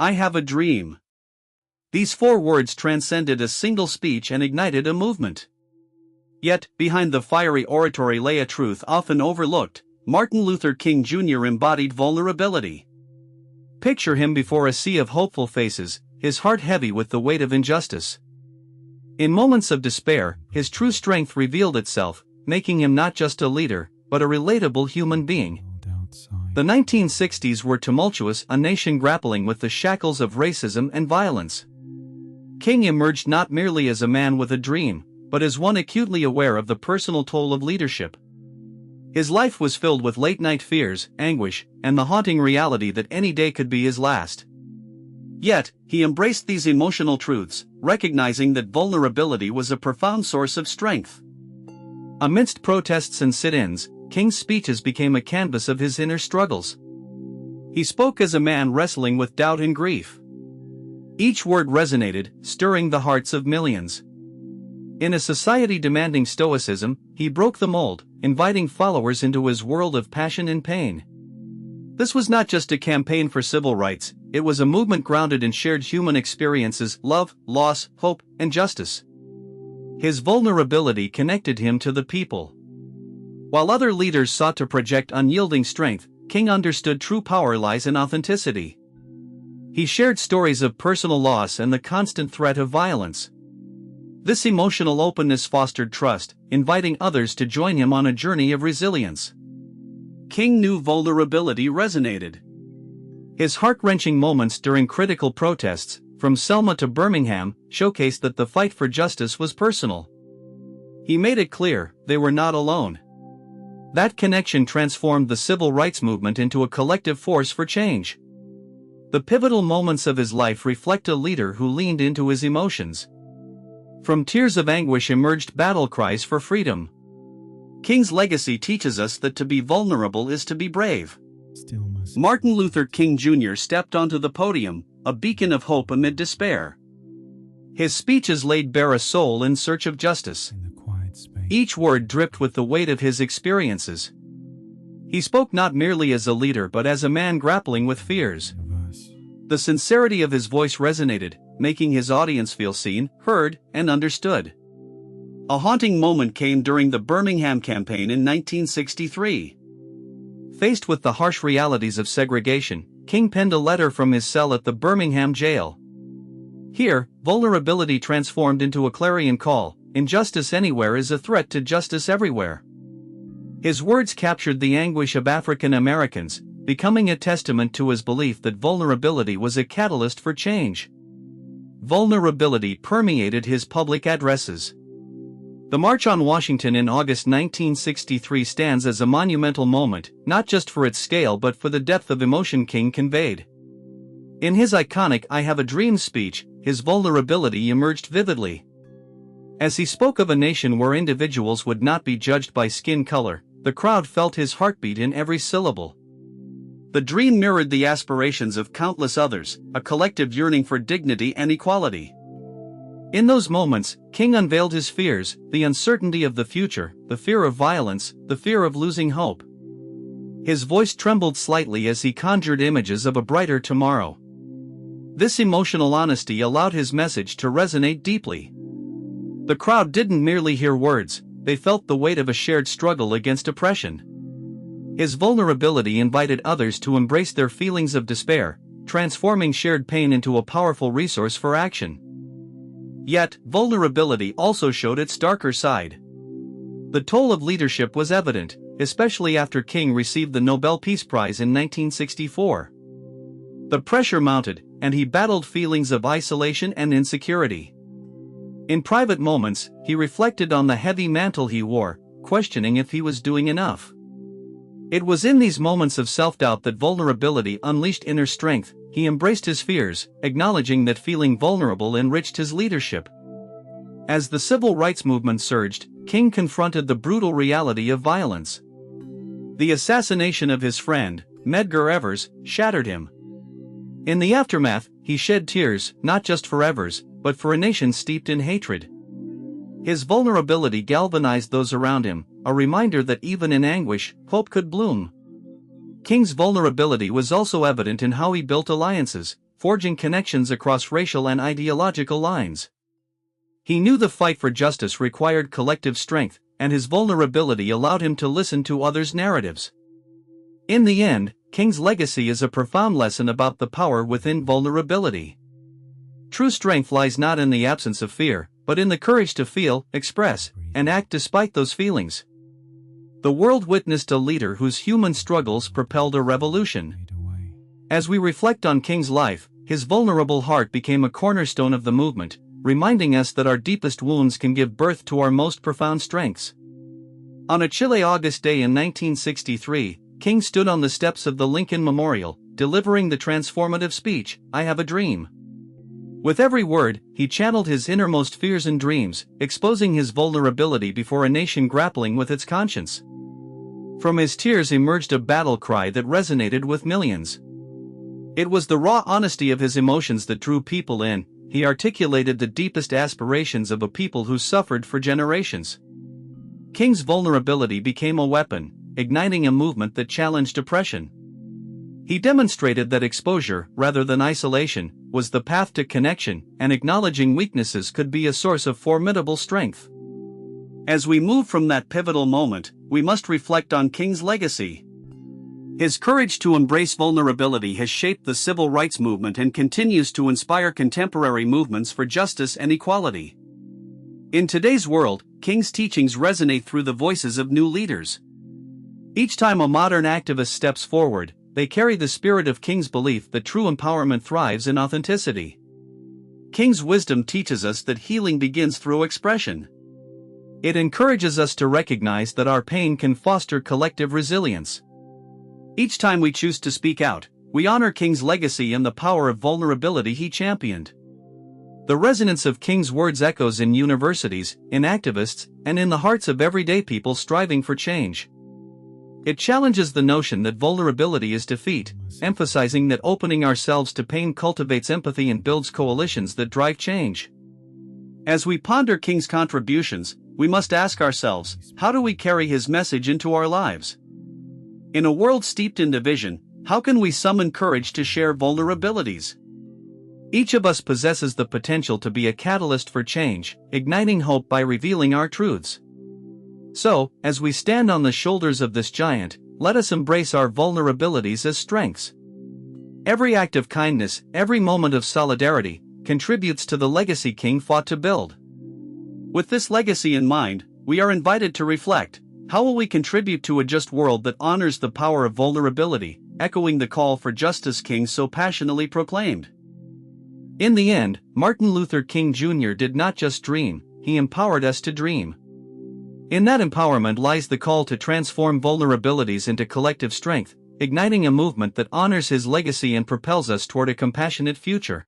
I have a dream. These 4 words transcended a single speech and ignited a movement. Yet, behind the fiery oratory lay a truth often overlooked. Martin Luther King Jr. embodied vulnerability. Picture him before a sea of hopeful faces, his heart heavy with the weight of injustice. In moments of despair, his true strength revealed itself, making him not just a leader, but a relatable human being. The 1960s were tumultuous, a nation grappling with the shackles of racism and violence. King emerged not merely as a man with a dream, but as one acutely aware of the personal toll of leadership. His life was filled with late-night fears, anguish, and the haunting reality that any day could be his last. Yet, he embraced these emotional truths, recognizing that vulnerability was a profound source of strength. Amidst protests and sit-ins, King's speeches became a canvas of his inner struggles. He spoke as a man wrestling with doubt and grief. Each word resonated, stirring the hearts of millions. In a society demanding stoicism, he broke the mold, inviting followers into his world of passion and pain. This was not just a campaign for civil rights, it was a movement grounded in shared human experiences: love, loss, hope, and justice. His vulnerability connected him to the people. While other leaders sought to project unyielding strength, King understood true power lies in authenticity. He shared stories of personal loss and the constant threat of violence. This emotional openness fostered trust, inviting others to join him on a journey of resilience. King knew vulnerability resonated. His heart-wrenching moments during critical protests, from Selma to Birmingham, showcased that the fight for justice was personal. He made it clear they were not alone. That connection transformed the civil rights movement into a collective force for change. The pivotal moments of his life reflect a leader who leaned into his emotions. From tears of anguish emerged battle cries for freedom. King's legacy teaches us that to be vulnerable is to be brave. Martin Luther King Jr. stepped onto the podium, a beacon of hope amid despair. His speeches laid bare a soul in search of justice. Each word dripped with the weight of his experiences. He spoke not merely as a leader but as a man grappling with fears. The sincerity of his voice resonated, making his audience feel seen, heard, and understood. A haunting moment came during the Birmingham campaign in 1963. Faced with the harsh realities of segregation, King penned a letter from his cell at the Birmingham jail. Here, vulnerability transformed into a clarion call: injustice anywhere is a threat to justice everywhere. His words captured the anguish of African Americans, becoming a testament to his belief that vulnerability was a catalyst for change. Vulnerability permeated his public addresses. The March on Washington in August 1963 stands as a monumental moment, not just for its scale but for the depth of emotion King conveyed. In his iconic "I Have a Dream" speech, his vulnerability emerged vividly. As he spoke of a nation where individuals would not be judged by skin color, the crowd felt his heartbeat in every syllable. The dream mirrored the aspirations of countless others, a collective yearning for dignity and equality. In those moments, King unveiled his fears: the uncertainty of the future, the fear of violence, the fear of losing hope. His voice trembled slightly as he conjured images of a brighter tomorrow. This emotional honesty allowed his message to resonate deeply. The crowd didn't merely hear words, they felt the weight of a shared struggle against oppression. His vulnerability invited others to embrace their feelings of despair, transforming shared pain into a powerful resource for action. Yet, vulnerability also showed its darker side. The toll of leadership was evident, especially after King received the Nobel Peace Prize in 1964. The pressure mounted, and he battled feelings of isolation and insecurity. In private moments, he reflected on the heavy mantle he wore, questioning if he was doing enough. It was in these moments of self-doubt that vulnerability unleashed inner strength. He embraced his fears, acknowledging that feeling vulnerable enriched his leadership. As the civil rights movement surged, King confronted the brutal reality of violence. The assassination of his friend, Medgar Evers, shattered him. In the aftermath, he shed tears, not just for Evers, but for a nation steeped in hatred. His vulnerability galvanized those around him, a reminder that even in anguish, hope could bloom. King's vulnerability was also evident in how he built alliances, forging connections across racial and ideological lines. He knew the fight for justice required collective strength, and his vulnerability allowed him to listen to others' narratives. In the end, King's legacy is a profound lesson about the power within vulnerability. True strength lies not in the absence of fear, but in the courage to feel, express, and act despite those feelings. The world witnessed a leader whose human struggles propelled a revolution. As we reflect on King's life, his vulnerable heart became a cornerstone of the movement, reminding us that our deepest wounds can give birth to our most profound strengths. On a chilly August day in 1963, King stood on the steps of the Lincoln Memorial, delivering the transformative speech, "I Have a Dream." With every word, he channeled his innermost fears and dreams, exposing his vulnerability before a nation grappling with its conscience. From his tears emerged a battle cry that resonated with millions. It was the raw honesty of his emotions that drew people in. He articulated the deepest aspirations of a people who suffered for generations. King's vulnerability became a weapon, igniting a movement that challenged oppression. He demonstrated that exposure, rather than isolation, was the path to connection, and acknowledging weaknesses could be a source of formidable strength. As we move from that pivotal moment, we must reflect on King's legacy. His courage to embrace vulnerability has shaped the civil rights movement and continues to inspire contemporary movements for justice and equality. In today's world, King's teachings resonate through the voices of new leaders. Each time a modern activist steps forward, they carry the spirit of King's belief that true empowerment thrives in authenticity. King's wisdom teaches us that healing begins through expression. It encourages us to recognize that our pain can foster collective resilience. Each time we choose to speak out, we honor King's legacy and the power of vulnerability he championed. The resonance of King's words echoes in universities, in activists, and in the hearts of everyday people striving for change. It challenges the notion that vulnerability is defeat, emphasizing that opening ourselves to pain cultivates empathy and builds coalitions that drive change. As we ponder King's contributions, we must ask ourselves, how do we carry his message into our lives? In a world steeped in division, how can we summon courage to share vulnerabilities? Each of us possesses the potential to be a catalyst for change, igniting hope by revealing our truths. So, as we stand on the shoulders of this giant, let us embrace our vulnerabilities as strengths. Every act of kindness, every moment of solidarity, contributes to the legacy King fought to build. With this legacy in mind, we are invited to reflect, how will we contribute to a just world that honors the power of vulnerability, echoing the call for justice King so passionately proclaimed? In the end, Martin Luther King Jr. did not just dream, he empowered us to dream. In that empowerment lies the call to transform vulnerabilities into collective strength, igniting a movement that honors his legacy and propels us toward a compassionate future.